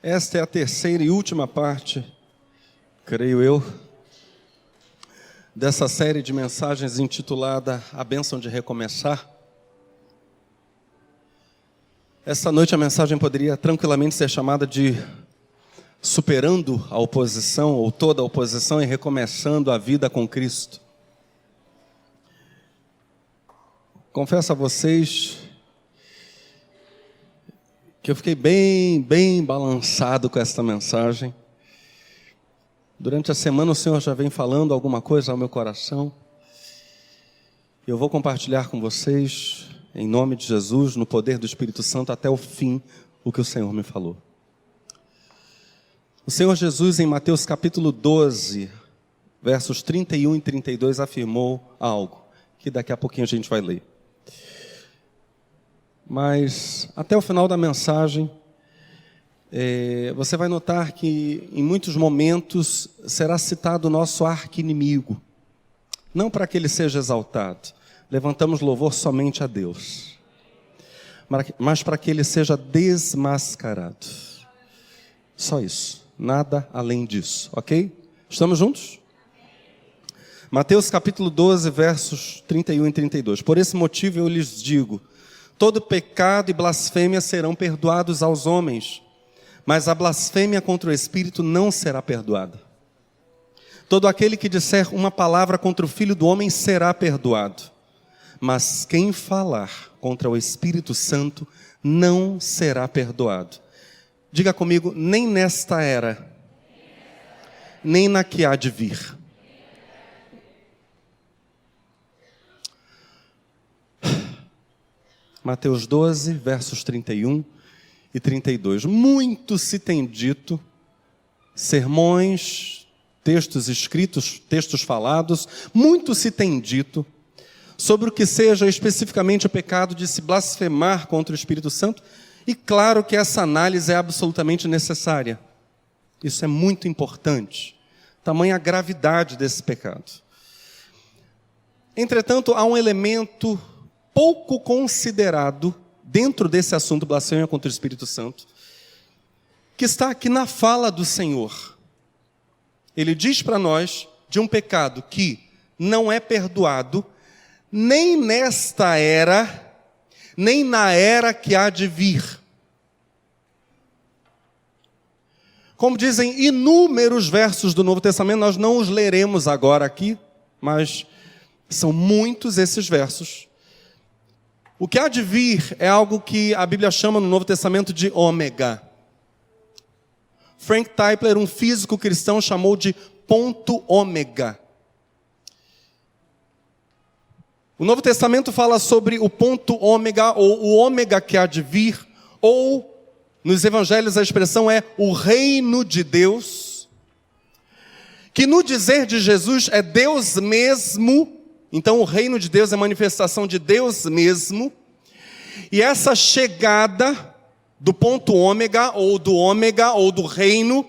Esta é a terceira e última parte, creio eu, dessa série de mensagens intitulada A Bênção de Recomeçar. Esta noite a mensagem poderia tranquilamente ser chamada de Superando a Oposição, ou Toda a Oposição, e Recomeçando a Vida com Cristo. Confesso a vocês que eu fiquei bem balançado com esta mensagem. Durante a semana o Senhor já vem falando alguma coisa ao meu coração. Eu vou compartilhar com vocês, em nome de Jesus, no poder do Espírito Santo, até o fim, o que o Senhor me falou. O Senhor Jesus, em Mateus capítulo 12, versos 31 e 32, afirmou algo, que daqui a pouquinho a gente vai ler. Mas, até o final da mensagem, você vai notar que, em muitos momentos, será citado o nosso arqui-inimigo. Não para que ele seja exaltado, levantamos louvor somente a Deus, mas para que ele seja desmascarado. Só isso, nada além disso, ok? Estamos juntos? Mateus capítulo 12, versos 31 e 32. Por esse motivo eu lhes digo: todo pecado e blasfêmia serão perdoados aos homens, mas a blasfêmia contra o Espírito não será perdoada. Todo aquele que disser uma palavra contra o Filho do Homem será perdoado, mas quem falar contra o Espírito Santo não será perdoado. Diga comigo: nem nesta era, nem na que há de vir. Mateus 12, versos 31 e 32. Muito se tem dito, sermões, textos escritos, textos falados, muito se tem dito sobre o que seja especificamente o pecado de se blasfemar contra o Espírito Santo, e claro que essa análise é absolutamente necessária. Isso é muito importante, tamanha a gravidade desse pecado. Entretanto, há um elemento pouco considerado dentro desse assunto, blasfêmia contra o Espírito Santo, que está aqui na fala do Senhor. Ele diz para nós de um pecado que não é perdoado, nem nesta era, nem na era que há de vir. Como dizem inúmeros versos do Novo Testamento, nós não os leremos agora aqui, mas são muitos esses versos. O que há de vir é algo que a Bíblia chama no Novo Testamento de ômega. Frank Tipler, um físico cristão, chamou de ponto ômega. O Novo Testamento fala sobre o ponto ômega, ou o ômega que há de vir, ou, nos evangelhos a expressão é o reino de Deus, que no dizer de Jesus é Deus mesmo. Então o reino de Deus é manifestação de Deus mesmo. E essa chegada do ponto ômega, ou do reino,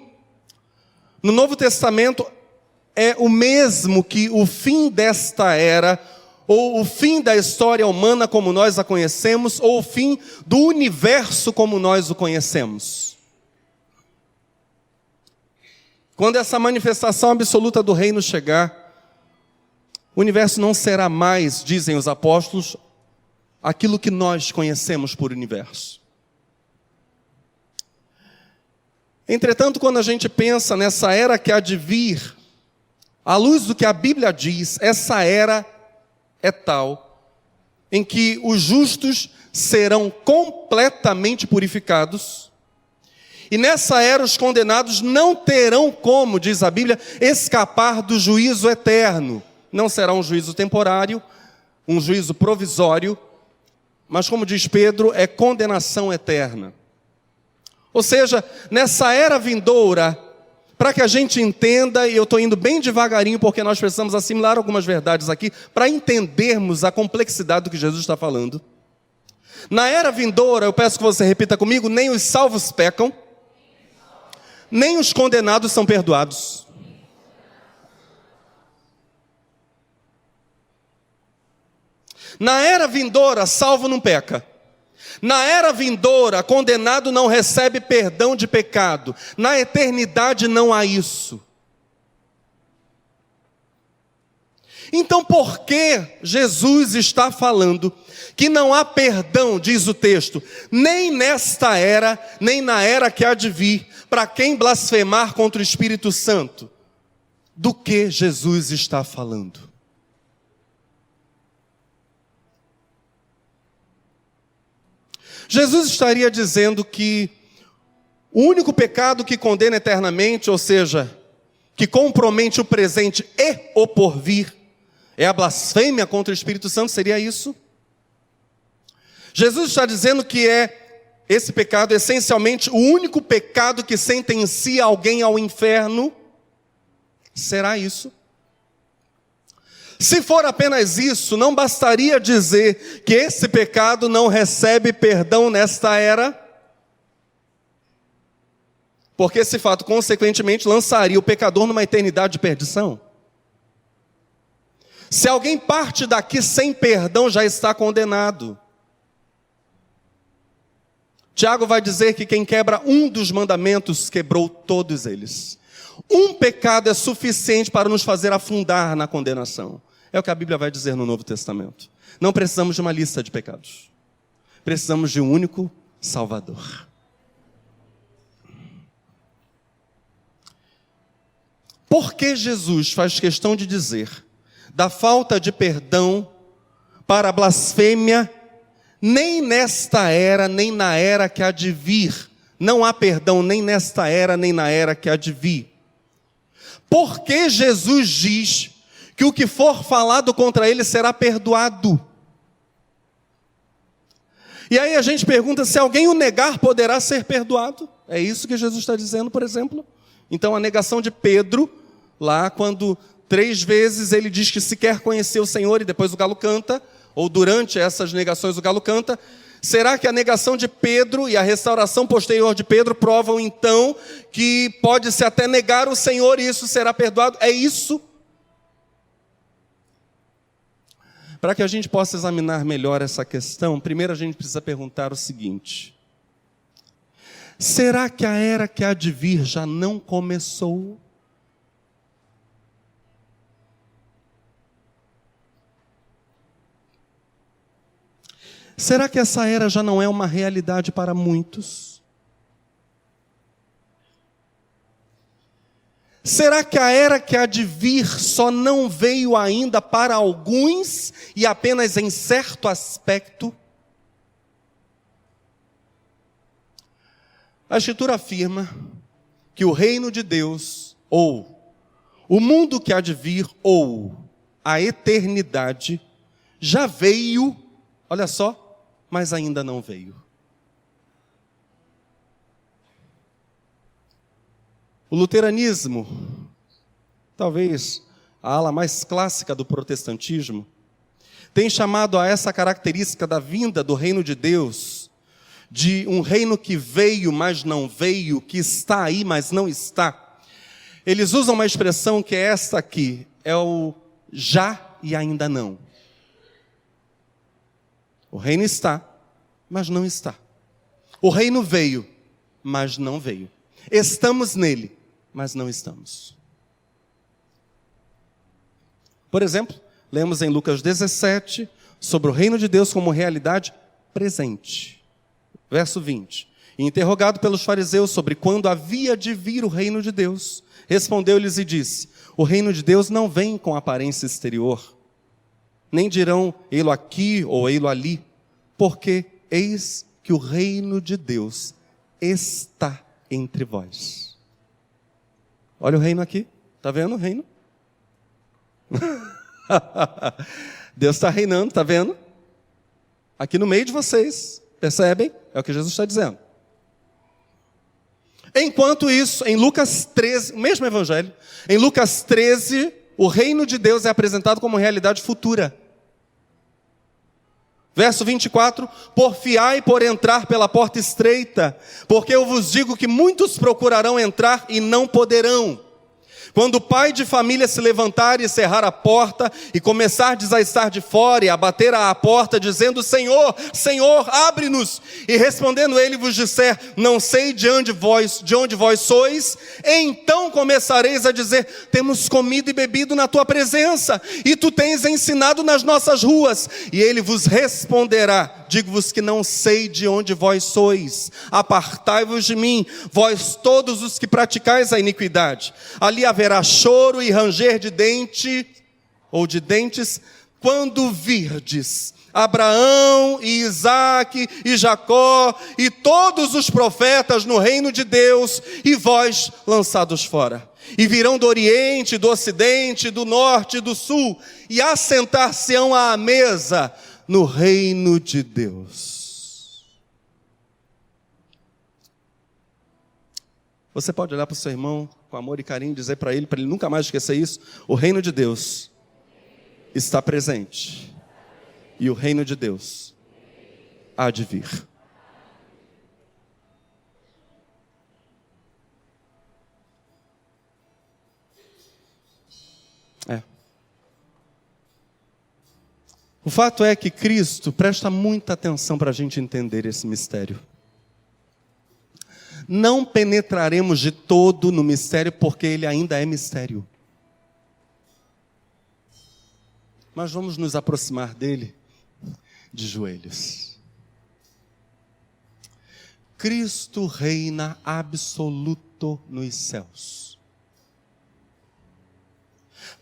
no Novo Testamento é o mesmo que o fim desta era, ou o fim da história humana como nós a conhecemos, ou o fim do universo como nós o conhecemos. Quando essa manifestação absoluta do reino chegar, o universo não será mais, dizem os apóstolos, aquilo que nós conhecemos por universo. Entretanto, quando a gente pensa nessa era que há de vir, à luz do que a Bíblia diz, essa era é tal em que os justos serão completamente purificados, e nessa era os condenados não terão como, diz a Bíblia, escapar do juízo eterno. Não será um juízo temporário, um juízo provisório, mas como diz Pedro, é condenação eterna. Ou seja, nessa era vindoura, para que a gente entenda, e eu estou indo bem devagarinho porque nós precisamos assimilar algumas verdades aqui, para entendermos a complexidade do que Jesus está falando. Na era vindoura, eu peço que você repita comigo: nem os salvos pecam, nem os condenados são perdoados. Na era vindoura, salvo não peca. Na era vindoura, condenado não recebe perdão de pecado. Na eternidade não há isso. Então por que Jesus está falando que não há perdão, diz o texto, nem nesta era, nem na era que há de vir, para quem blasfemar contra o Espírito Santo? Do que Jesus está falando? Jesus estaria dizendo que o único pecado que condena eternamente, ou seja, que compromete o presente e o porvir, é a blasfêmia contra o Espírito Santo, seria isso? Jesus está dizendo que esse pecado essencialmente o único pecado que sentencia alguém ao inferno. Será isso? Se for apenas isso, não bastaria dizer que esse pecado não recebe perdão nesta era? Porque esse fato, consequentemente, lançaria o pecador numa eternidade de perdição. Se alguém parte daqui sem perdão, já está condenado. Tiago vai dizer que quem quebra um dos mandamentos, quebrou todos eles. Um pecado é suficiente para nos fazer afundar na condenação. É o que a Bíblia vai dizer no Novo Testamento. Não precisamos de uma lista de pecados. Precisamos de um único Salvador. Por que Jesus faz questão de dizer da falta de perdão para a blasfêmia, nem nesta era, nem na era que há de vir? Não há perdão nem nesta era, nem na era que há de vir. Por que Jesus diz que o que for falado contra ele será perdoado? E aí a gente pergunta, se alguém o negar, poderá ser perdoado? É isso que Jesus está dizendo, por exemplo? Então a negação de Pedro, lá quando 3 vezes ele diz que se quer conhecer o Senhor e depois o galo canta, ou durante essas negações o galo canta, será que a negação de Pedro e a restauração posterior de Pedro provam então que pode-se até negar o Senhor e isso será perdoado? É isso? Para que a gente possa examinar melhor essa questão, primeiro a gente precisa perguntar o seguinte: será que a era que há de vir já não começou? Será que essa era já não é uma realidade para muitos? Será que a era que há de vir só não veio ainda para alguns e apenas em certo aspecto? A Escritura afirma que o reino de Deus, ou o mundo que há de vir, ou a eternidade, já veio, olha só, mas ainda não veio. O luteranismo, talvez a ala mais clássica do protestantismo, tem chamado a essa característica da vinda do reino de Deus, de um reino que veio, mas não veio, que está aí, mas não está. Eles usam uma expressão que é esta aqui, é o já e ainda não. O reino está, mas não está. O reino veio, mas não veio. Estamos nele, mas não estamos. Por exemplo, lemos em Lucas 17 sobre o reino de Deus como realidade presente. Verso 20. Interrogado pelos fariseus sobre quando havia de vir o reino de Deus, respondeu-lhes e disse: o reino de Deus não vem com aparência exterior, nem dirão ei-lo aqui ou ei-lo ali, porque eis que o reino de Deus está entre vós. Olha o reino aqui, está vendo o reino? Deus está reinando, está vendo? Aqui no meio de vocês, percebem? É o que Jesus está dizendo. Enquanto isso, em Lucas 13, o mesmo evangelho, em Lucas 13, o reino de Deus é apresentado como realidade futura. Verso 24, porfiai por entrar pela porta estreita, porque eu vos digo que muitos procurarão entrar e não poderão. Quando o pai de família se levantar e cerrar a porta, e começar a estar de fora, e a bater à porta, dizendo: Senhor, Senhor, abre-nos. E respondendo ele vos disser: não sei de onde vós sois, então começareis a dizer: temos comido e bebido na tua presença, e tu tens ensinado nas nossas ruas. E ele vos responderá: digo-vos que não sei de onde vós sois, apartai-vos de mim, vós todos os que praticais a iniquidade. Ali haverá choro e ranger de dente, ou de dentes, quando virdes Abraão e Isaque e Jacó e todos os profetas no reino de Deus, e vós lançados fora. E virão do oriente, do ocidente, do norte e do sul, e assentar-se-ão à mesa no reino de Deus. Você pode olhar para o seu irmão com amor e carinho e dizer para ele nunca mais esquecer isso: o reino de Deus está presente, e o reino de Deus há de vir. O fato é que Cristo presta muita atenção para a gente entender esse mistério. Não penetraremos de todo no mistério, porque ele ainda é mistério. Mas vamos nos aproximar dele de joelhos. Cristo reina absoluto nos céus.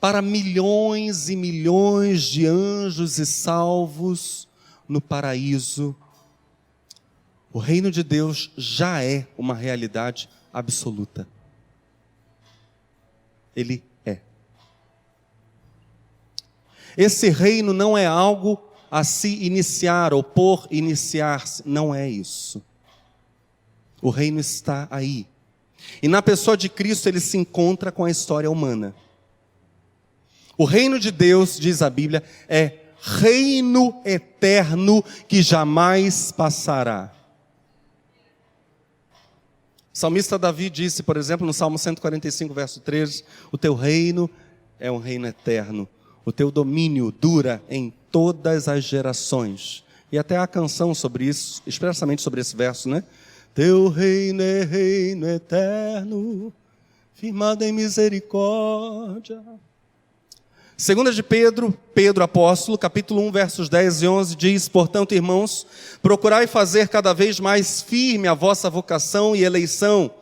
Para milhões e milhões de anjos e salvos no paraíso, o reino de Deus já é uma realidade absoluta. Ele é. Esse reino não é algo a se iniciar ou por iniciar-se, não é isso. O reino está aí. E na pessoa de Cristo ele se encontra com a história humana. O reino de Deus, diz a Bíblia, é reino eterno que jamais passará. O salmista Davi disse, por exemplo, no Salmo 145, verso 13, o teu reino é um reino eterno, o teu domínio dura em todas as gerações. E até há canção sobre isso, expressamente sobre esse verso, né? Teu reino é reino eterno, firmado em misericórdia. Segunda de Pedro, apóstolo, capítulo 1, versos 10 e 11, diz: portanto, irmãos, procurai fazer cada vez mais firme a vossa vocação e eleição,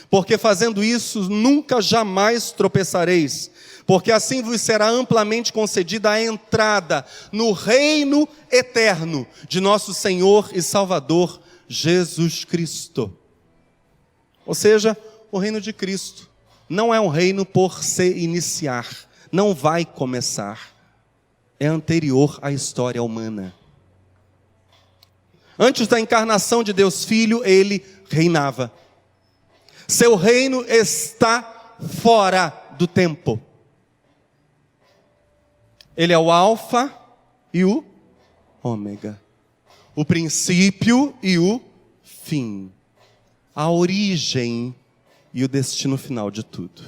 porque fazendo isso, nunca jamais tropeçareis, porque assim vos será amplamente concedida a entrada no reino eterno de nosso Senhor e Salvador, Jesus Cristo. Ou seja, o reino de Cristo não é um reino por se iniciar, não vai começar, é anterior à história humana. Antes da encarnação de Deus Filho, ele reinava. Seu reino está fora do tempo. Ele é o alfa e o ômega, o princípio e o fim, a origem e o destino final de tudo.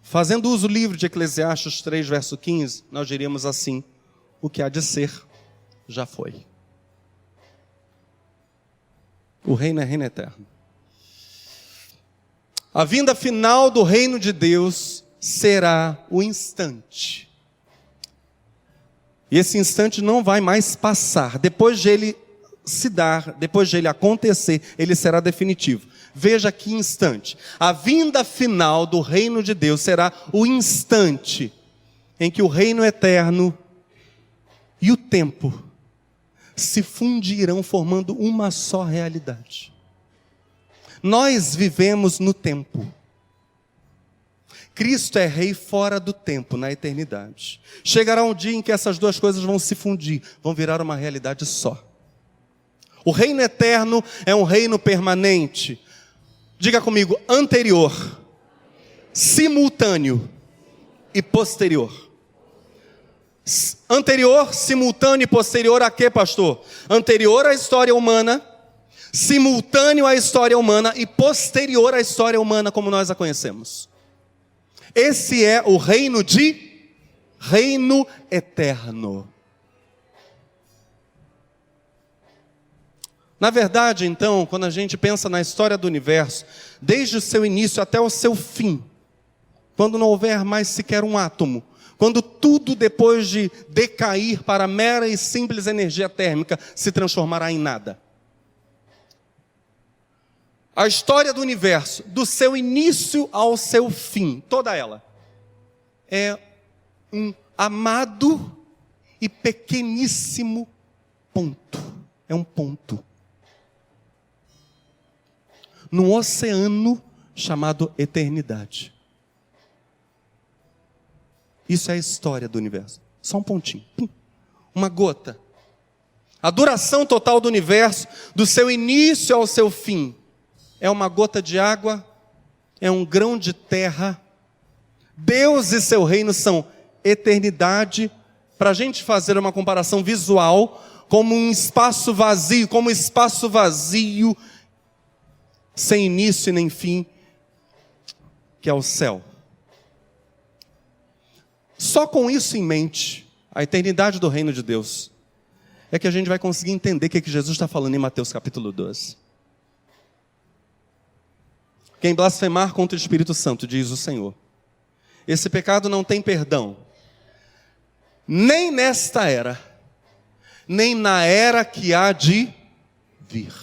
Fazendo uso livre de Eclesiastes 3, verso 15, nós diríamos assim: o que há de ser, já foi. O reino é reino eterno. A vinda final do reino de Deus será o instante. E esse instante não vai mais passar. Depois de ele se dar, depois de ele acontecer, ele será definitivo. Veja que instante. A vinda final do reino de Deus será o instante em que o reino eterno e o tempo se fundirão, formando uma só realidade. Nós vivemos no tempo. Cristo é rei fora do tempo, na eternidade. Chegará um dia em que essas duas coisas vão se fundir, vão virar uma realidade só. O reino eterno é um reino permanente. Diga comigo: anterior, simultâneo e posterior. Anterior, simultâneo e posterior a quê, pastor? Anterior à história humana, simultâneo à história humana e posterior à história humana como nós a conhecemos. Esse é o reino eterno. Na verdade, então, quando a gente pensa na história do universo, desde o seu início até o seu fim, quando não houver mais sequer um átomo, quando tudo depois de decair para mera e simples energia térmica se transformará em nada. A história do universo, do seu início ao seu fim, toda ela, é um amado e pequeníssimo ponto. É um ponto. Num oceano chamado eternidade. Isso é a história do universo. Só um pontinho. Uma gota. A duração total do universo, do seu início ao seu fim, é uma gota de água, é um grão de terra. Deus e seu reino são eternidade. Para a gente fazer uma comparação visual, como um espaço vazio, sem início e nem fim, que é o céu. Só com isso em mente, a eternidade do reino de Deus, é que a gente vai conseguir entender o que Jesus está falando em Mateus capítulo 12. Quem blasfemar contra o Espírito Santo, diz o Senhor, esse pecado não tem perdão, nem nesta era, nem na era que há de vir.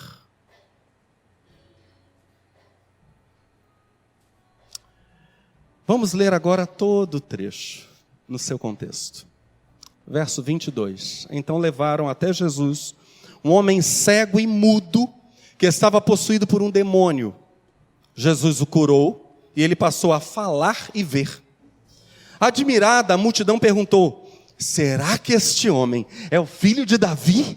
Vamos ler agora todo o trecho, no seu contexto. Verso 22. Então levaram até Jesus um homem cego e mudo, que estava possuído por um demônio. Jesus o curou, e ele passou a falar e ver. Admirada, a multidão perguntou: será que este homem é o filho de Davi?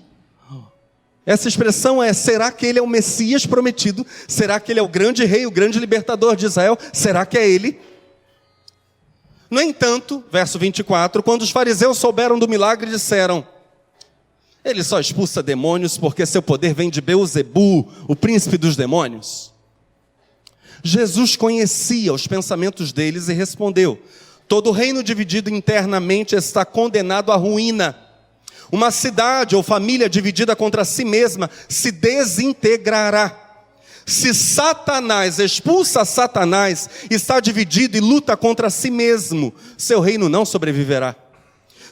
Essa expressão é: será que ele é o Messias prometido? Será que ele é o grande rei, o grande libertador de Israel? Será que é ele? No entanto, verso 24, quando os fariseus souberam do milagre, disseram: ele só expulsa demônios porque seu poder vem de Beelzebu, o príncipe dos demônios. Jesus conhecia os pensamentos deles e respondeu: todo reino dividido internamente está condenado à ruína. Uma cidade ou família dividida contra si mesma se desintegrará. Se Satanás expulsa Satanás, está dividido e luta contra si mesmo, seu reino não sobreviverá.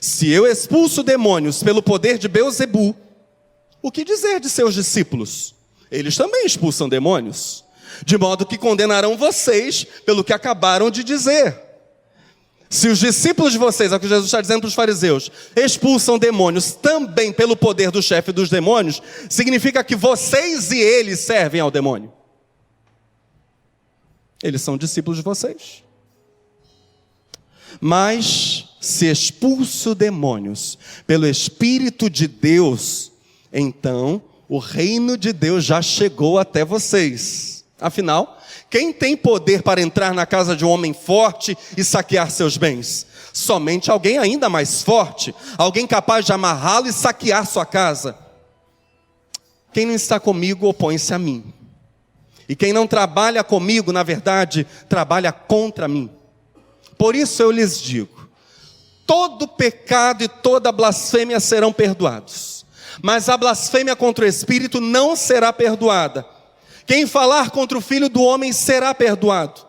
Se eu expulso demônios pelo poder de Beelzebu, o que dizer de seus discípulos? Eles também expulsam demônios, de modo que condenarão vocês pelo que acabaram de dizer. Se os discípulos de vocês, é o que Jesus está dizendo para os fariseus, expulsam demônios também pelo poder do chefe dos demônios, significa que vocês e eles servem ao demônio. Eles são discípulos de vocês. Mas se expulso demônios pelo Espírito de Deus, então o reino de Deus já chegou até vocês. Afinal, quem tem poder para entrar na casa de um homem forte e saquear seus bens? Somente alguém ainda mais forte, alguém capaz de amarrá-lo e saquear sua casa. Quem não está comigo, opõe-se a mim. E quem não trabalha comigo, na verdade, trabalha contra mim. Por isso eu lhes digo: todo pecado e toda blasfêmia serão perdoados, mas a blasfêmia contra o Espírito não será perdoada. Quem falar contra o Filho do Homem será perdoado,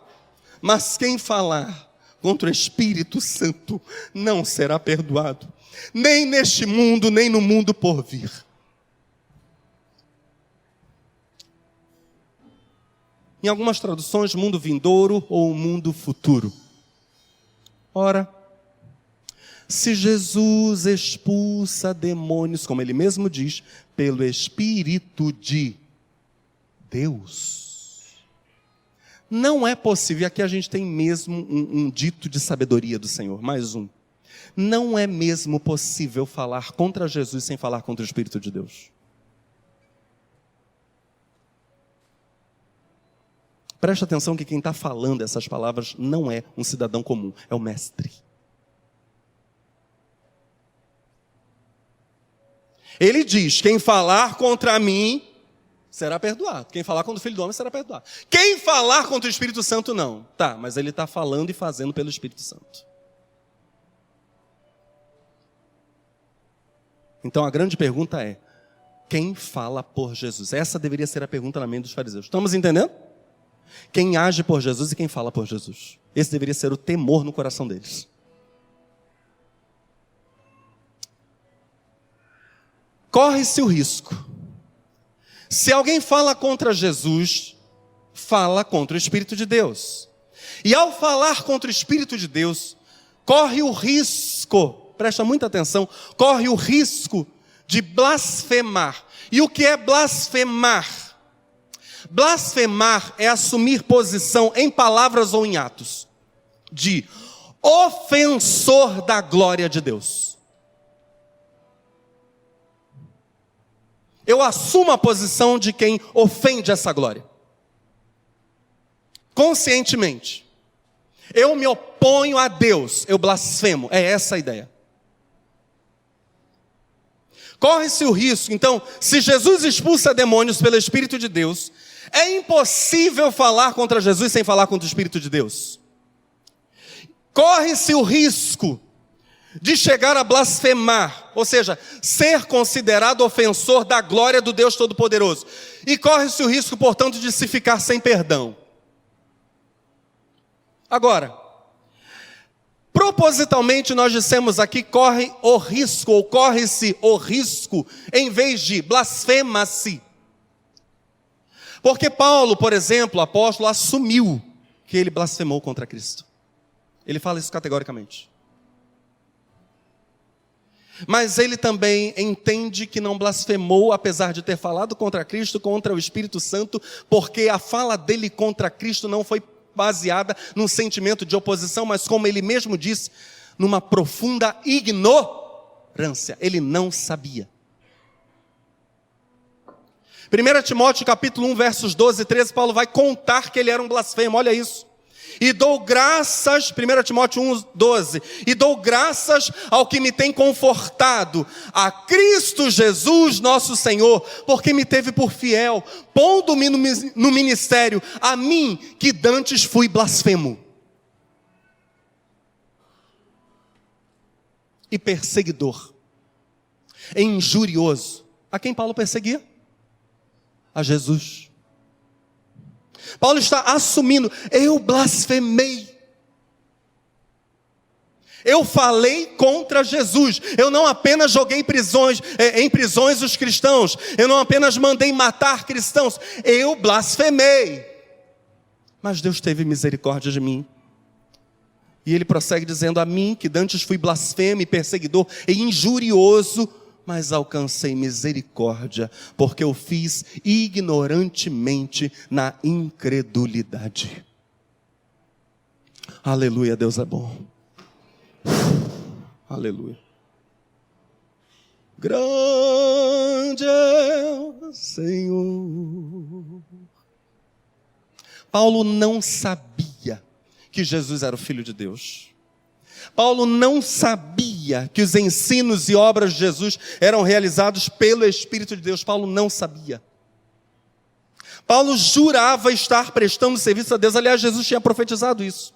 mas quem falar contra o Espírito Santo não será perdoado, nem neste mundo, nem no mundo por vir. Em algumas traduções, mundo vindouro ou mundo futuro. Ora, se Jesus expulsa demônios, como ele mesmo diz, pelo Espírito de Deus, não é possível, e aqui a gente tem mesmo um dito de sabedoria do Senhor, mais um. Não é mesmo possível falar contra Jesus sem falar contra o Espírito de Deus. Preste atenção que quem está falando essas palavras não é um cidadão comum, é o mestre. Ele diz: quem falar contra mim será perdoado. Quem falar contra o Filho do Homem será perdoado. Quem falar contra o Espírito Santo, não. Tá, mas ele está falando e fazendo pelo Espírito Santo. Então a grande pergunta é, quem fala por Jesus? Essa deveria ser a pergunta na mente dos fariseus. Estamos entendendo? Quem age por Jesus e quem fala por Jesus. Esse deveria ser o temor no coração deles. Corre-se o risco. Se alguém fala contra Jesus, fala contra o Espírito de Deus. E ao falar contra o Espírito de Deus, corre o risco, presta muita atenção, corre o risco de blasfemar. E o que é blasfemar? Blasfemar é assumir posição em palavras ou em atos de ofensor da glória de Deus. Eu assumo a posição de quem ofende essa glória. Conscientemente. Eu me oponho a Deus, eu blasfemo. É essa a ideia. Corre-se o risco, então, se Jesus expulsa demônios pelo Espírito de Deus, é impossível falar contra Jesus sem falar contra o Espírito de Deus. Corre-se o risco de chegar a blasfemar, ou seja, ser considerado ofensor da glória do Deus Todo-Poderoso. E corre-se o risco, portanto, de se ficar sem perdão. Agora, propositalmente nós dissemos aqui, corre o risco, ou corre-se o risco, em vez de blasfema-se. Porque Paulo, por exemplo, o apóstolo, assumiu que ele blasfemou contra Cristo. Ele fala isso categoricamente. Mas ele também entende que não blasfemou, apesar de ter falado contra Cristo, contra o Espírito Santo, porque a fala dele contra Cristo não foi baseada num sentimento de oposição, mas como ele mesmo disse, numa profunda ignorância. Ele não sabia. 1 Timóteo capítulo 1, versos 12 e 13, Paulo vai contar que ele era um blasfemo, olha isso. E dou graças, 1 Timóteo 1, 12, e dou graças ao que me tem confortado, a Cristo Jesus nosso Senhor, porque me teve por fiel, pondo-me no ministério, a mim que dantes fui blasfemo e perseguidor, e injurioso. A quem Paulo perseguia? A Jesus. Paulo está assumindo, eu blasfemei. Eu falei contra Jesus. Eu não apenas joguei em prisões os cristãos. Eu não apenas mandei matar cristãos. Eu blasfemei. Mas Deus teve misericórdia de mim. E ele prossegue dizendo, a mim que dantes fui blasfemo e perseguidor e injurioso, mas alcancei misericórdia, porque eu fiz ignorantemente na incredulidade. Aleluia, Deus é bom. Aleluia. Grande é o Senhor. Paulo não sabia que Jesus era o Filho de Deus. Paulo não sabia que os ensinos e obras de Jesus eram realizados pelo Espírito de Deus. Paulo não sabia. Paulo jurava estar prestando serviço a Deus. Aliás, Jesus tinha profetizado isso.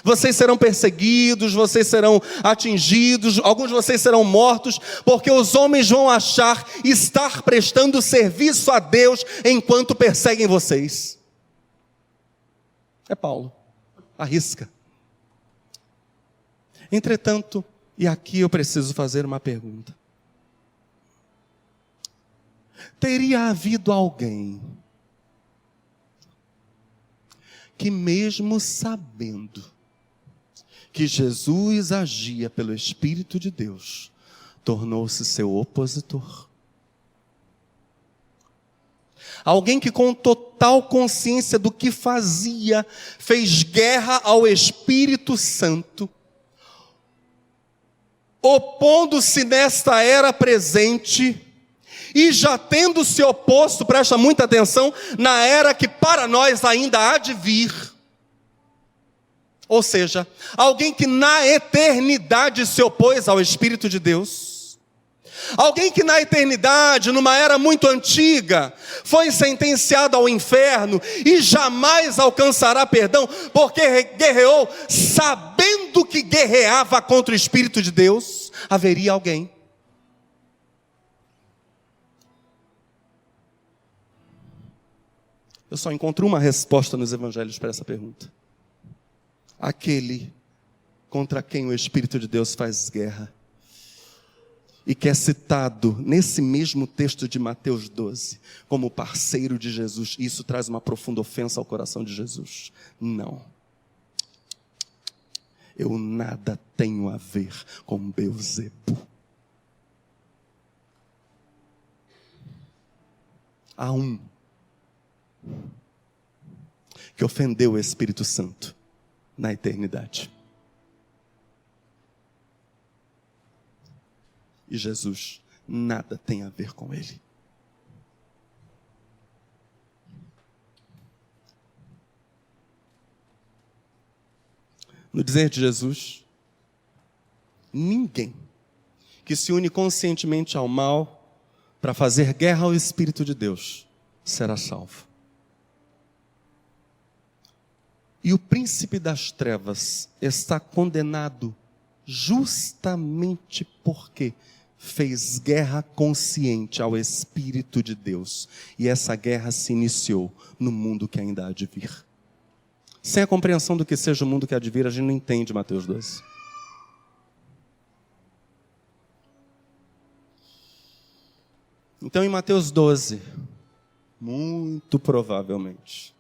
Vocês serão perseguidos, vocês serão atingidos, alguns de vocês serão mortos, porque os homens vão achar estar prestando serviço a Deus enquanto perseguem vocês. É Paulo. Arrisca. Entretanto, e aqui eu preciso fazer uma pergunta. Teria havido alguém que mesmo sabendo que Jesus agia pelo Espírito de Deus, tornou-se seu opositor? Alguém que com total consciência do que fazia, fez guerra ao Espírito Santo, opondo-se nesta era presente, e já tendo se oposto, presta muita atenção, na era que para nós ainda há de vir. Ou seja, alguém que na eternidade se opôs ao Espírito de Deus. Alguém que na eternidade, numa era muito antiga, foi sentenciado ao inferno e jamais alcançará perdão, porque guerreou sabendo que guerreava contra o Espírito de Deus. Haveria alguém. Eu só encontro uma resposta nos evangelhos para essa pergunta. Aquele contra quem o Espírito de Deus faz guerra. E que é citado nesse mesmo texto de Mateus 12, como parceiro de Jesus. Isso traz uma profunda ofensa ao coração de Jesus. Não. Eu nada tenho a ver com Beelzebu. Há um que ofendeu o Espírito Santo na eternidade. E Jesus nada tem a ver com ele. No dizer de Jesus, ninguém que se une conscientemente ao mal para fazer guerra ao Espírito de Deus será salvo. E o príncipe das trevas está condenado justamente porque fez guerra consciente ao Espírito de Deus. E essa guerra se iniciou no mundo que ainda há de vir. Sem a compreensão do que seja o mundo que há de vir, a gente não entende Mateus 12. Então, em Mateus 12, muito provavelmente,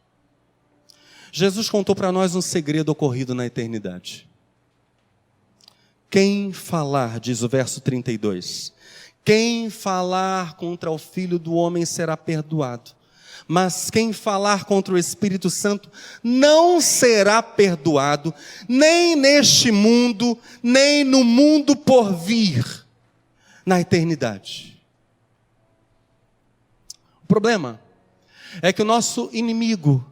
Jesus contou para nós um segredo ocorrido na eternidade. Quem falar, diz o verso 32, quem falar contra o Filho do Homem será perdoado, mas quem falar contra o Espírito Santo não será perdoado, nem neste mundo, nem no mundo por vir, na eternidade. O problema é que o nosso inimigo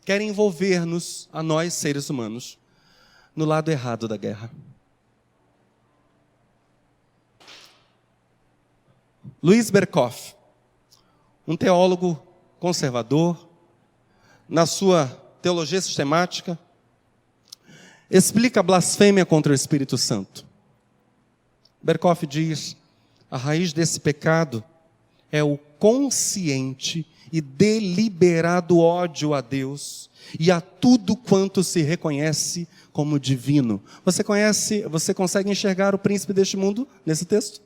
quer envolver-nos, a nós seres humanos, no lado errado da guerra. Luiz Berkhoff, um teólogo conservador, na sua teologia sistemática, explica a blasfêmia contra o Espírito Santo. Berkhoff diz: a raiz desse pecado é o consciente e deliberado ódio a Deus e a tudo quanto se reconhece como divino. Você consegue enxergar o príncipe deste mundo nesse texto?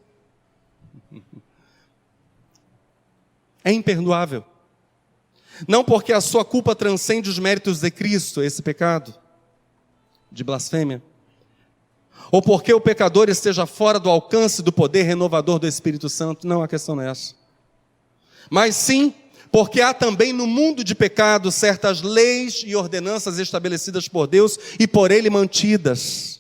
É imperdoável. Não porque a sua culpa transcende os méritos de Cristo, esse pecado de blasfêmia, ou porque o pecador esteja fora do alcance do poder renovador do Espírito Santo. Não, a questão não é essa. Mas sim, porque há também no mundo de pecado certas leis e ordenanças estabelecidas por Deus e por Ele mantidas.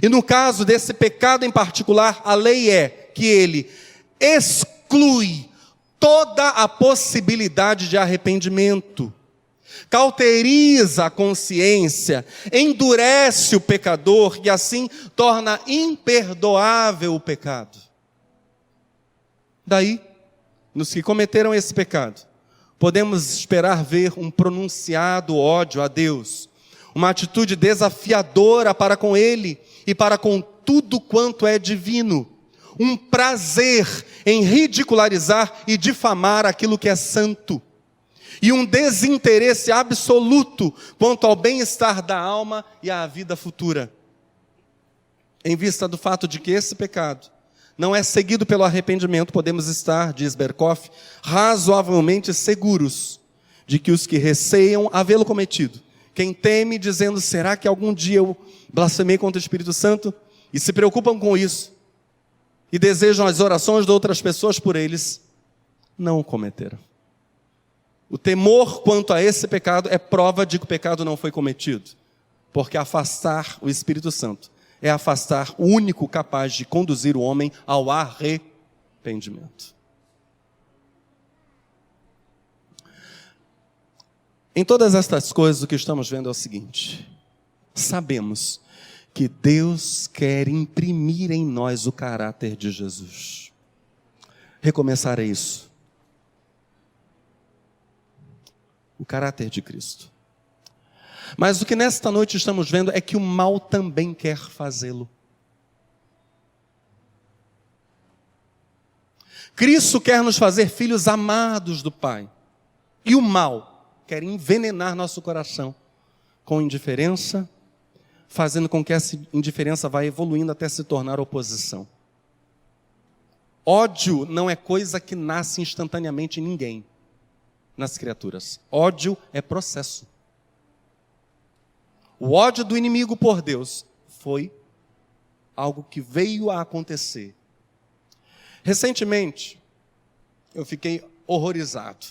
E no caso desse pecado em particular, a lei é que ele exclui toda a possibilidade de arrependimento, cauteriza a consciência, endurece o pecador e assim torna imperdoável o pecado. Daí, nos que cometeram esse pecado, podemos esperar ver um pronunciado ódio a Deus, uma atitude desafiadora para com Ele e para com tudo quanto é divino, um prazer em ridicularizar e difamar aquilo que é santo, e um desinteresse absoluto quanto ao bem-estar da alma e à vida futura. Em vista do fato de que esse pecado não é seguido pelo arrependimento, podemos estar, diz Berkhoff, razoavelmente seguros de que os que receiam havê-lo cometido, quem teme dizendo, será que algum dia eu blasfemei contra o Espírito Santo? E se preocupam com isso, e desejam as orações de outras pessoas por eles, não o cometeram. O temor quanto a esse pecado é prova de que o pecado não foi cometido, porque afastar o Espírito Santo é afastar o único capaz de conduzir o homem ao arrependimento. Em todas estas coisas, o que estamos vendo é o seguinte: sabemos que Deus quer imprimir em nós o caráter de Jesus. recomeçar é isso. O caráter de Cristo. Mas o que nesta noite estamos vendo é que o mal também quer fazê-lo. Cristo quer nos fazer filhos amados do Pai. E o mal quer envenenar nosso coração com indiferença, fazendo com que essa indiferença vá evoluindo até se tornar oposição. Ódio não é coisa que nasce instantaneamente em ninguém, nas criaturas. Ódio é processo. O ódio do inimigo por Deus foi algo que veio a acontecer. Recentemente, eu fiquei horrorizado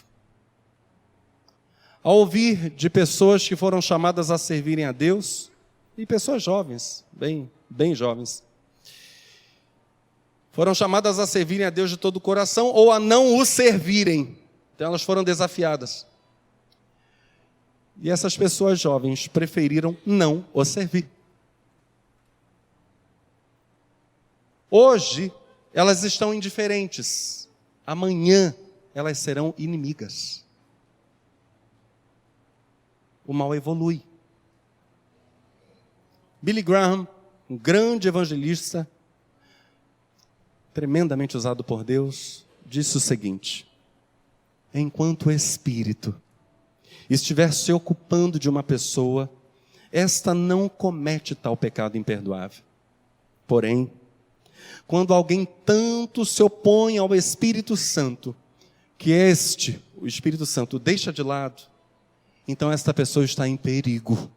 ao ouvir de pessoas que foram chamadas a servirem a Deus, e pessoas jovens, bem jovens, foram chamadas a servirem a Deus de todo o coração ou a não o servirem. Então elas foram desafiadas. E essas pessoas jovens preferiram não o servir. Hoje, elas estão indiferentes. Amanhã, elas serão inimigas. O mal evolui. Billy Graham, um grande evangelista, tremendamente usado por Deus, disse o seguinte: enquanto o Espírito estiver se ocupando de uma pessoa, esta não comete tal pecado imperdoável. Porém, quando alguém tanto se opõe ao Espírito Santo, que o Espírito Santo, deixa de lado, então esta pessoa está em perigo.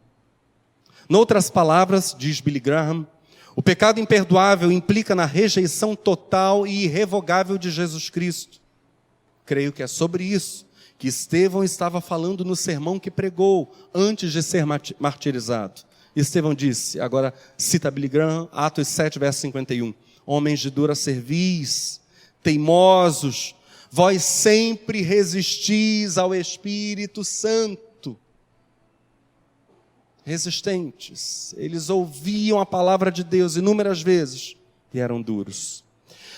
Noutras palavras, diz Billy Graham, o pecado imperdoável implica na rejeição total e irrevogável de Jesus Cristo. Creio que é sobre isso que Estevão estava falando no sermão que pregou antes de ser martirizado. Estevão disse, agora cita Billy Graham, Atos 7, verso 51, homens de dura cerviz, teimosos, vós sempre resistis ao Espírito Santo. Resistentes, eles ouviam a palavra de Deus inúmeras vezes e eram duros.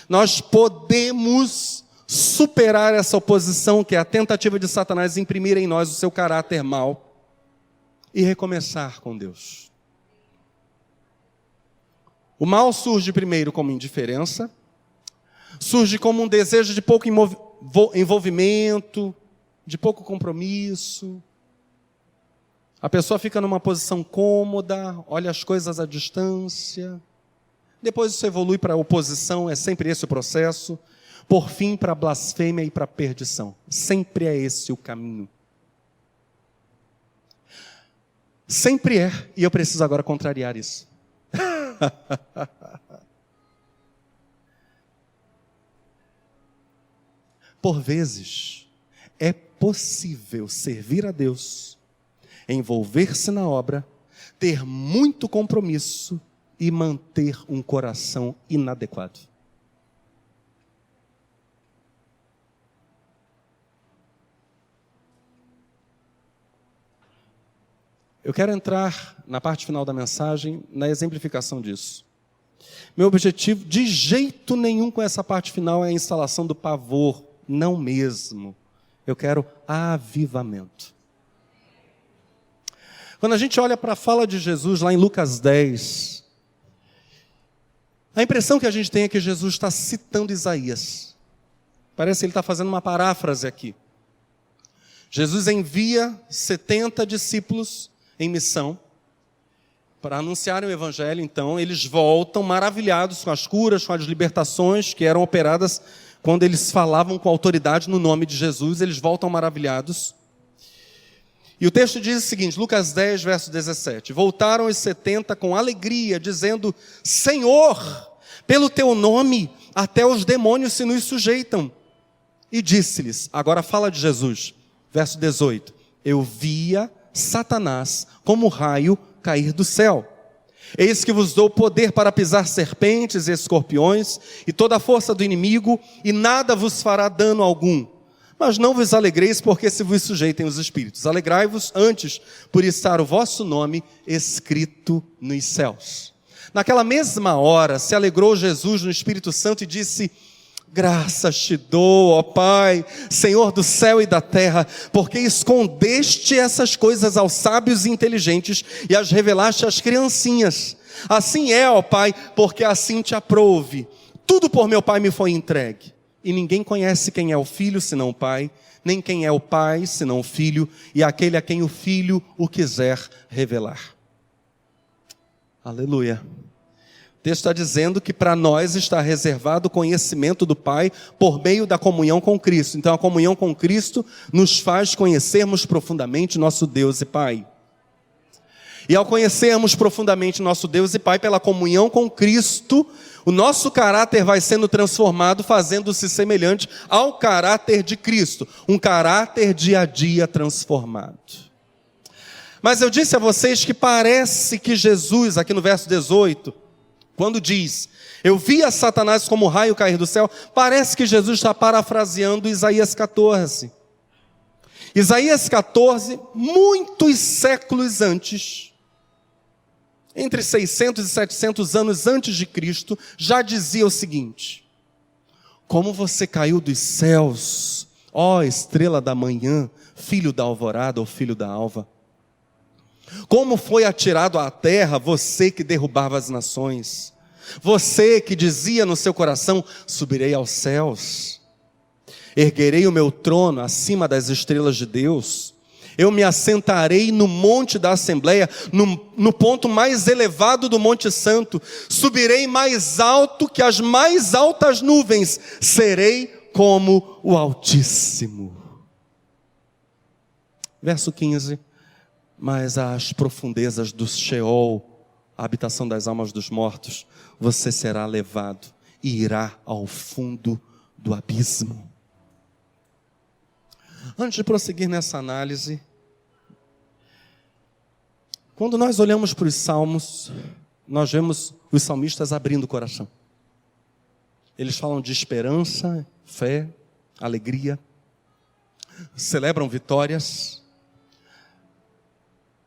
Nós podemos superar essa oposição, que é a tentativa de Satanás imprimir em nós o seu caráter mau, e recomeçar com Deus. O mal surge primeiro como indiferença, surge como um desejo de pouco envolvimento, de pouco compromisso. A pessoa fica numa posição cômoda, olha as coisas à distância. Depois isso evolui para a oposição, é sempre esse o processo. Por fim, para a blasfêmia e para a perdição. Sempre é esse o caminho. Sempre é, e eu preciso agora contrariar isso. Por vezes, é possível servir a Deus, envolver-se na obra, ter muito compromisso e manter um coração inadequado. Eu quero entrar na parte final da mensagem, na exemplificação disso. Meu objetivo, de jeito nenhum com essa parte final, é a instalação do pavor, não mesmo. Eu quero avivamento. Quando a gente olha para a fala de Jesus lá em Lucas 10, a impressão que a gente tem é que Jesus está citando Isaías. Parece que ele está fazendo uma paráfrase aqui. Jesus envia 70 discípulos em missão para anunciarem o evangelho. Então eles voltam maravilhados com as curas, com as libertações que eram operadas quando eles falavam com autoridade no nome de Jesus. Eles voltam maravilhados. E o texto diz o seguinte, Lucas 10, verso 17. Voltaram os 70 com alegria, dizendo, Senhor, pelo teu nome até os demônios se nos sujeitam. E disse-lhes, agora fala de Jesus, verso 18. Eu via Satanás como raio cair do céu. Eis que vos dou poder para pisar serpentes e escorpiões e toda a força do inimigo, e nada vos fará dano algum. Mas não vos alegreis porque se vos sujeitem os espíritos. Alegrai-vos antes por estar o vosso nome escrito nos céus. Naquela mesma hora se alegrou Jesus no Espírito Santo e disse, Graças te dou, ó Pai, Senhor do céu e da terra, porque escondeste essas coisas aos sábios e inteligentes e as revelaste às criancinhas. Assim é, ó Pai, porque assim te aprouve. Tudo por meu Pai me foi entregue. E ninguém conhece quem é o Filho senão o Pai, nem quem é o Pai senão o Filho, e aquele a quem o Filho o quiser revelar. Aleluia. O texto está dizendo que para nós está reservado o conhecimento do Pai por meio da comunhão com Cristo. Então a comunhão com Cristo nos faz conhecermos profundamente nosso Deus e Pai. E ao conhecermos profundamente nosso Deus e Pai pela comunhão com Cristo, o nosso caráter vai sendo transformado, fazendo-se semelhante ao caráter de Cristo. Um caráter dia a dia transformado. Mas eu disse a vocês que parece que Jesus, aqui no verso 18... quando diz, eu via Satanás como raio cair do céu, parece que Jesus está parafraseando Isaías 14. Isaías 14, muitos séculos antes, entre 600 e 700 anos antes de Cristo, já dizia o seguinte: como você caiu dos céus, ó estrela da manhã, filho da alvorada ou filho da alva. Como foi atirado à terra você que derrubava as nações, você que dizia no seu coração, subirei aos céus, erguerei o meu trono acima das estrelas de Deus, eu me assentarei no monte da Assembleia, no ponto mais elevado do Monte Santo, subirei mais alto que as mais altas nuvens, serei como o Altíssimo. Verso 15. Mas às profundezas do Sheol, a habitação das almas dos mortos, você será levado e irá ao fundo do abismo. Antes de prosseguir nessa análise, quando nós olhamos para os salmos, nós vemos os salmistas abrindo o coração. Eles falam de esperança, fé, alegria, celebram vitórias,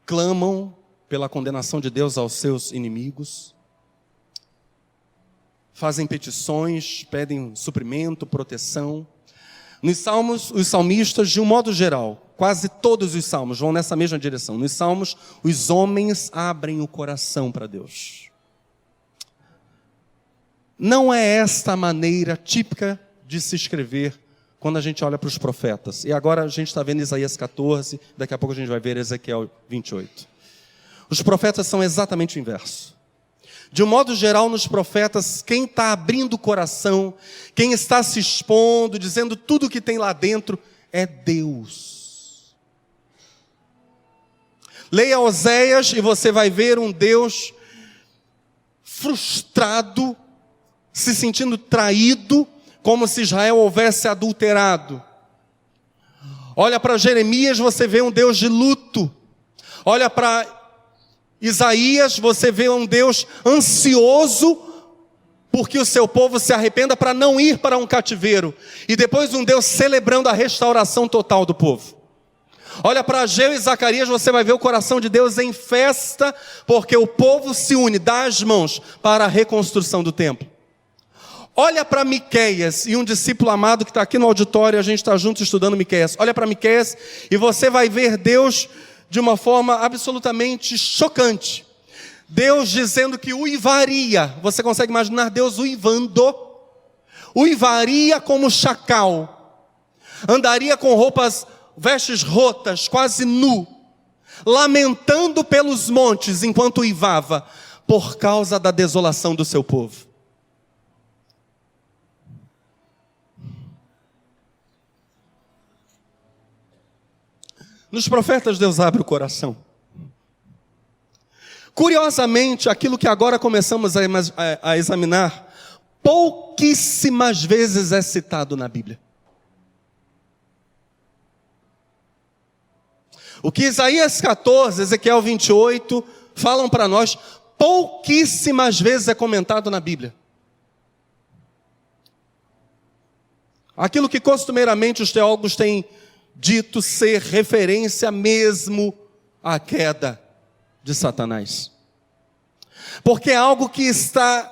clamam pela condenação de Deus aos seus inimigos, fazem petições, pedem suprimento, proteção. Nos salmos, os salmistas, de um modo geral, quase todos os salmos vão nessa mesma direção. Nos salmos, os homens abrem o coração para Deus. Não é esta a maneira típica de se escrever quando a gente olha para os profetas. E agora a gente está vendo Isaías 14, daqui a pouco a gente vai ver Ezequiel 28. Os profetas são exatamente o inverso. De um modo geral, nos profetas, quem está abrindo o coração, quem está se expondo, dizendo tudo o que tem lá dentro, é Deus. Leia Oséias e você vai ver um Deus frustrado, se sentindo traído, como se Israel houvesse adulterado. Olha para Jeremias, você vê um Deus de luto. Olha para Isaías, você vê um Deus ansioso, porque o seu povo se arrependa para não ir para um cativeiro. E depois um Deus celebrando a restauração total do povo. Olha para Ageu e Zacarias, você vai ver o coração de Deus em festa, porque o povo se une, dá as mãos para a reconstrução do templo. Olha para Miqueias, e um discípulo amado que está aqui no auditório, a gente está junto estudando Miqueias. Olha para Miqueias e você vai ver Deus de uma forma absolutamente chocante. Deus dizendo que uivaria, você consegue imaginar Deus uivando? Uivaria como chacal, andaria com vestes rotas, quase nu, lamentando pelos montes enquanto uivava, por causa da desolação do seu povo. Nos profetas Deus abre o coração. Curiosamente, aquilo que agora começamos a examinar, pouquíssimas vezes é citado na Bíblia. O que Isaías 14, Ezequiel 28 falam para nós, pouquíssimas vezes é comentado na Bíblia. Aquilo que costumeiramente os teólogos têm dito ser referência mesmo à queda de Satanás. Porque é algo que está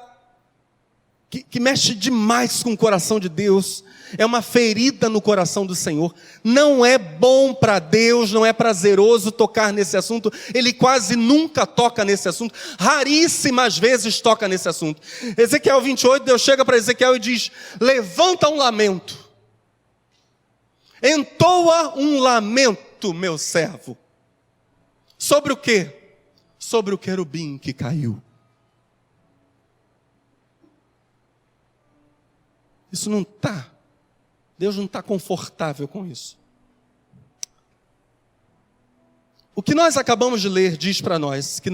que mexe demais com o coração de Deus, é uma ferida no coração do Senhor. Não é bom para Deus, não é prazeroso tocar nesse assunto. Ele quase nunca toca nesse assunto, raríssimas vezes toca nesse assunto. Ezequiel 28, Deus chega para Ezequiel e diz: levanta um lamento, entoa um lamento, meu servo. Sobre o quê? Sobre o querubim que caiu. Isso não está, Deus não está confortável com isso. O que nós acabamos de ler diz para nós que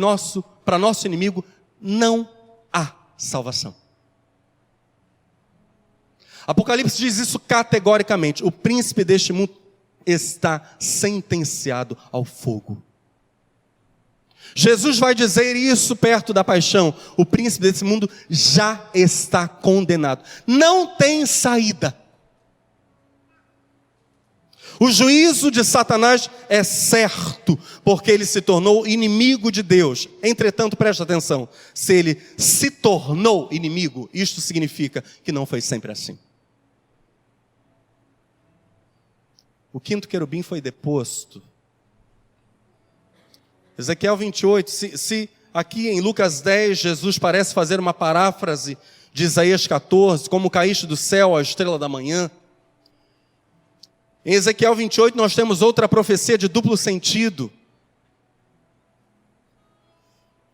para nosso inimigo não há salvação. Apocalipse diz isso categoricamente: o príncipe deste mundo está sentenciado ao fogo. Jesus vai dizer isso perto da paixão: o príncipe desse mundo já está condenado. Não tem saída. O juízo de Satanás é certo, porque ele se tornou inimigo de Deus. Entretanto, presta atenção: se ele se tornou inimigo, isto significa que não foi sempre assim. O quinto querubim foi deposto. Ezequiel 28, se aqui em Lucas 10, Jesus parece fazer uma paráfrase de Isaías 14, como caíste do céu a estrela da manhã. Em Ezequiel 28 nós temos outra profecia de duplo sentido.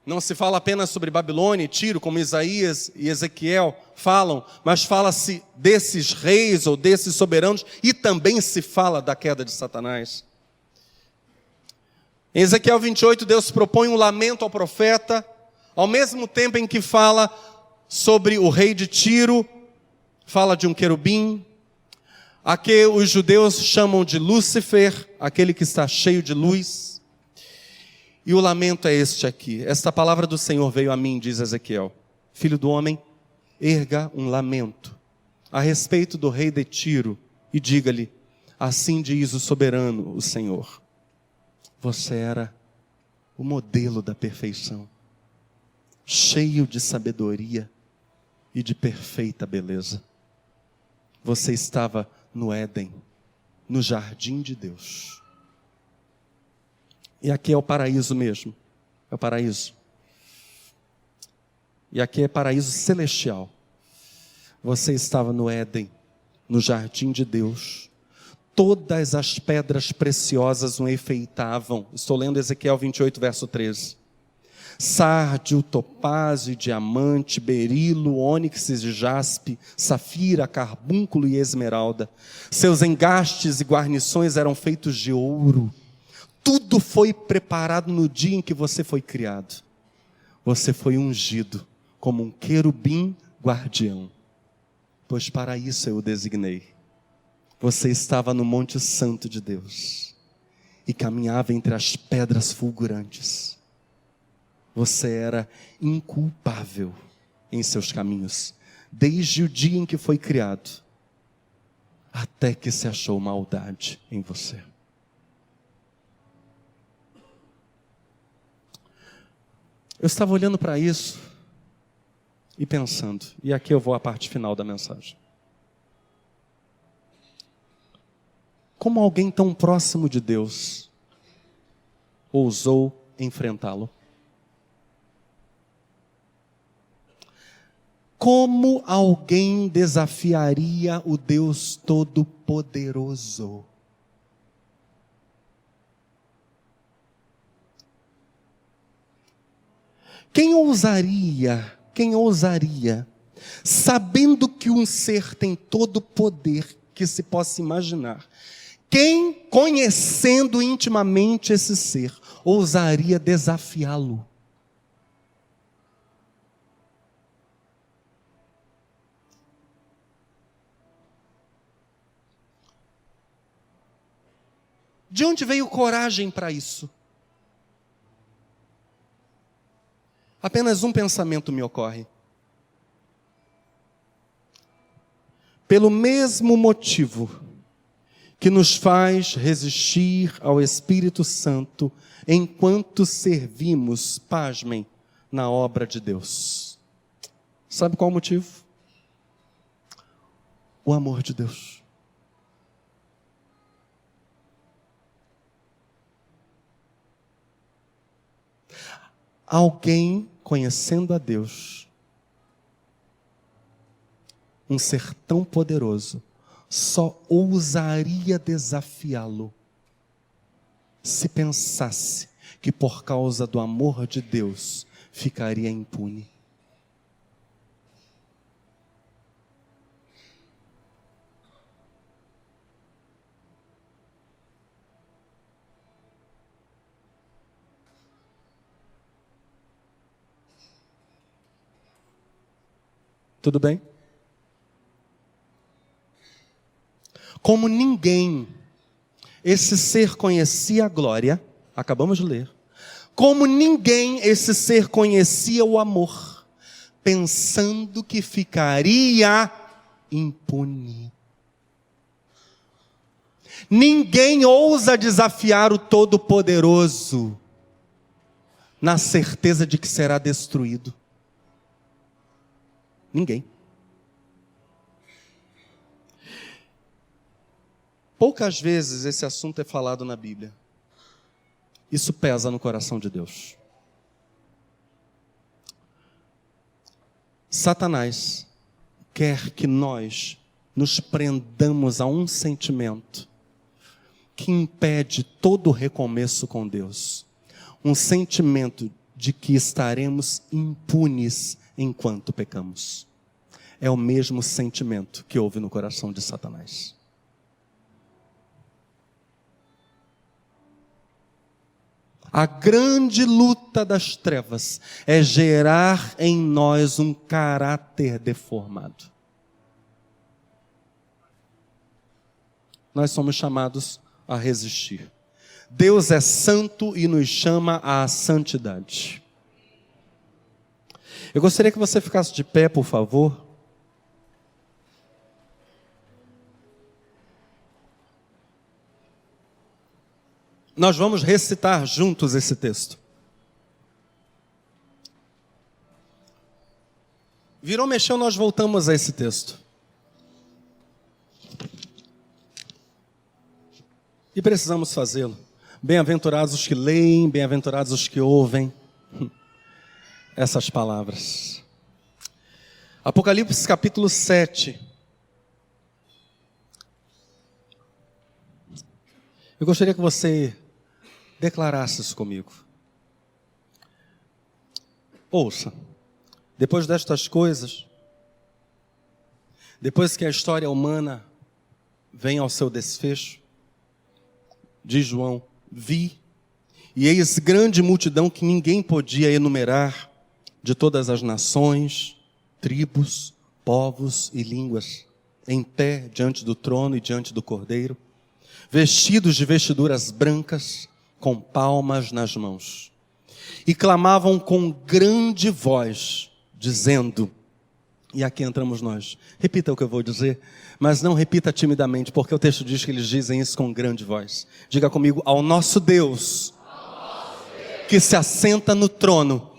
Não se fala apenas sobre Babilônia e Tiro, como Isaías e Ezequiel falam, mas fala-se desses reis ou desses soberanos, e também se fala da queda de Satanás. Em Ezequiel 28, Deus propõe um lamento ao profeta, ao mesmo tempo em que fala sobre o rei de Tiro, fala de um querubim, a que os judeus chamam de Lúcifer, aquele que está cheio de luz. E o lamento é este aqui: esta palavra do Senhor veio a mim, diz Ezequiel: filho do homem, erga um lamento a respeito do rei de Tiro e diga-lhe: assim diz o soberano, o Senhor. Você era o modelo da perfeição, cheio de sabedoria e de perfeita beleza. Você estava no Éden, no jardim de Deus. E aqui é o paraíso mesmo, é o paraíso. E aqui é paraíso celestial. Você estava no Éden, no jardim de Deus. Todas as pedras preciosas o enfeitavam. Estou lendo Ezequiel 28, verso 13. Sárdio, topázio, diamante, berilo, ônix e jaspe, safira, carbúnculo e esmeralda. Seus engastes e guarnições eram feitos de ouro. Tudo foi preparado no dia em que você foi criado. Você foi ungido como um querubim guardião, pois para isso eu o designei. Você estava no Monte Santo de Deus e caminhava entre as pedras fulgurantes. Você era inculpável em seus caminhos, desde o dia em que foi criado, até que se achou maldade em você. Eu estava olhando para isso e pensando, e aqui eu vou à parte final da mensagem. Como alguém tão próximo de Deus ousou enfrentá-lo? Como alguém desafiaria o Deus Todo-Poderoso? Quem ousaria, sabendo que um ser tem todo o poder que se possa imaginar, quem, conhecendo intimamente esse ser, ousaria desafiá-lo? De onde veio coragem para isso? Apenas um pensamento me ocorre. Pelo mesmo motivo que nos faz resistir ao Espírito Santo enquanto servimos, pasmem, na obra de Deus. Sabe qual o motivo? o amor de Deus. Alguém conhecendo a Deus, um ser tão poderoso, só ousaria desafiá-lo se pensasse que por causa do amor de Deus ficaria impune. Tudo bem? Como ninguém, esse ser conhecia a glória, acabamos de ler. Como ninguém, esse ser conhecia o amor, pensando que ficaria impune. Ninguém ousa desafiar o Todo-Poderoso, na certeza de que será destruído. Ninguém. Poucas vezes esse assunto é falado na Bíblia. Isso pesa no coração de Deus. Satanás quer que nós nos prendamos a um sentimento que impede todo o recomeço com Deus. Um sentimento de que estaremos impunes enquanto pecamos. É o mesmo sentimento que houve no coração de Satanás. A grande luta das trevas é gerar em nós um caráter deformado. Nós somos chamados a resistir. Deus é santo e nos chama à santidade. Eu gostaria que você ficasse de pé, por favor. Nós vamos recitar juntos esse texto. Virou, mexeu, nós voltamos a esse texto. E precisamos fazê-lo. Bem-aventurados os que leem, bem-aventurados os que ouvem essas palavras. Apocalipse capítulo 7. Eu gostaria que você declarasse isso comigo. Ouça, depois destas coisas, depois que a história humana vem ao seu desfecho, diz João, vi, e eis grande multidão que ninguém podia enumerar, de todas as nações, tribos, povos e línguas, em pé diante do trono e diante do Cordeiro, vestidos de vestiduras brancas, com palmas nas mãos, e clamavam com grande voz, dizendo, e aqui entramos nós, repita o que eu vou dizer, mas não repita timidamente, porque o texto diz que eles dizem isso com grande voz. Diga comigo, ao nosso Deus, que se assenta no trono,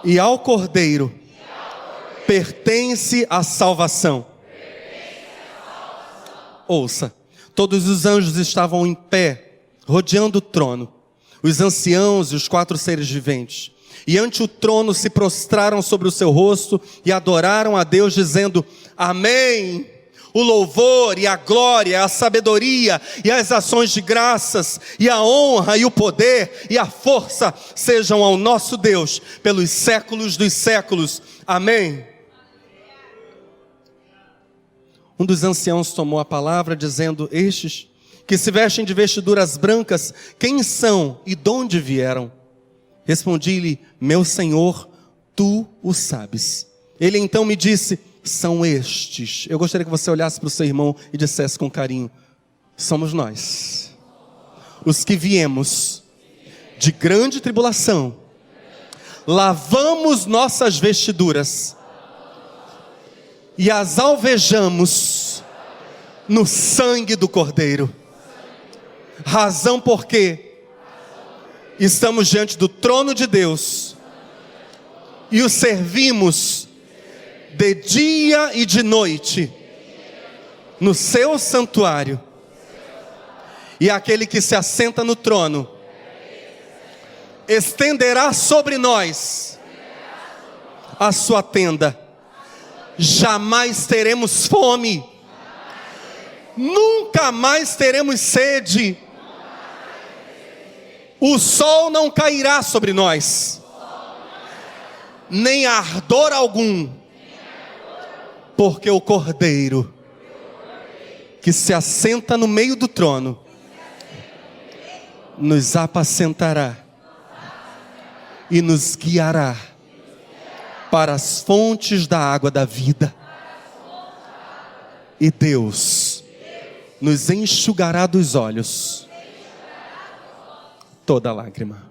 e ao Cordeiro, pertence a salvação. Ouça, todos os anjos estavam em pé, rodeando o trono, os anciãos e os 4 seres viventes, e ante o trono se prostraram sobre o seu rosto e adoraram a Deus, dizendo, amém, o louvor e a glória, a sabedoria e as ações de graças, e a honra e o poder e a força sejam ao nosso Deus, pelos séculos dos séculos, amém. Um dos anciãos tomou a palavra, dizendo, estes que se vestem de vestiduras brancas, quem são e de onde vieram? Respondi-lhe, meu Senhor, tu o sabes. Ele então me disse, são estes. Eu gostaria que você olhasse para o seu irmão e dissesse com carinho, somos nós, os que viemos de grande tribulação, lavamos nossas vestiduras e as alvejamos no sangue do Cordeiro. Razão porque estamos diante do trono de Deus e o servimos de dia e de noite, no seu santuário. E aquele que se assenta no trono estenderá sobre nós a sua tenda. Jamais teremos fome, nunca mais teremos sede. O sol não cairá sobre nós, nem ardor algum, porque o Cordeiro que se assenta no meio do trono nos apacentará e nos guiará para as fontes da água da vida. E Deus nos enxugará dos olhos toda lágrima.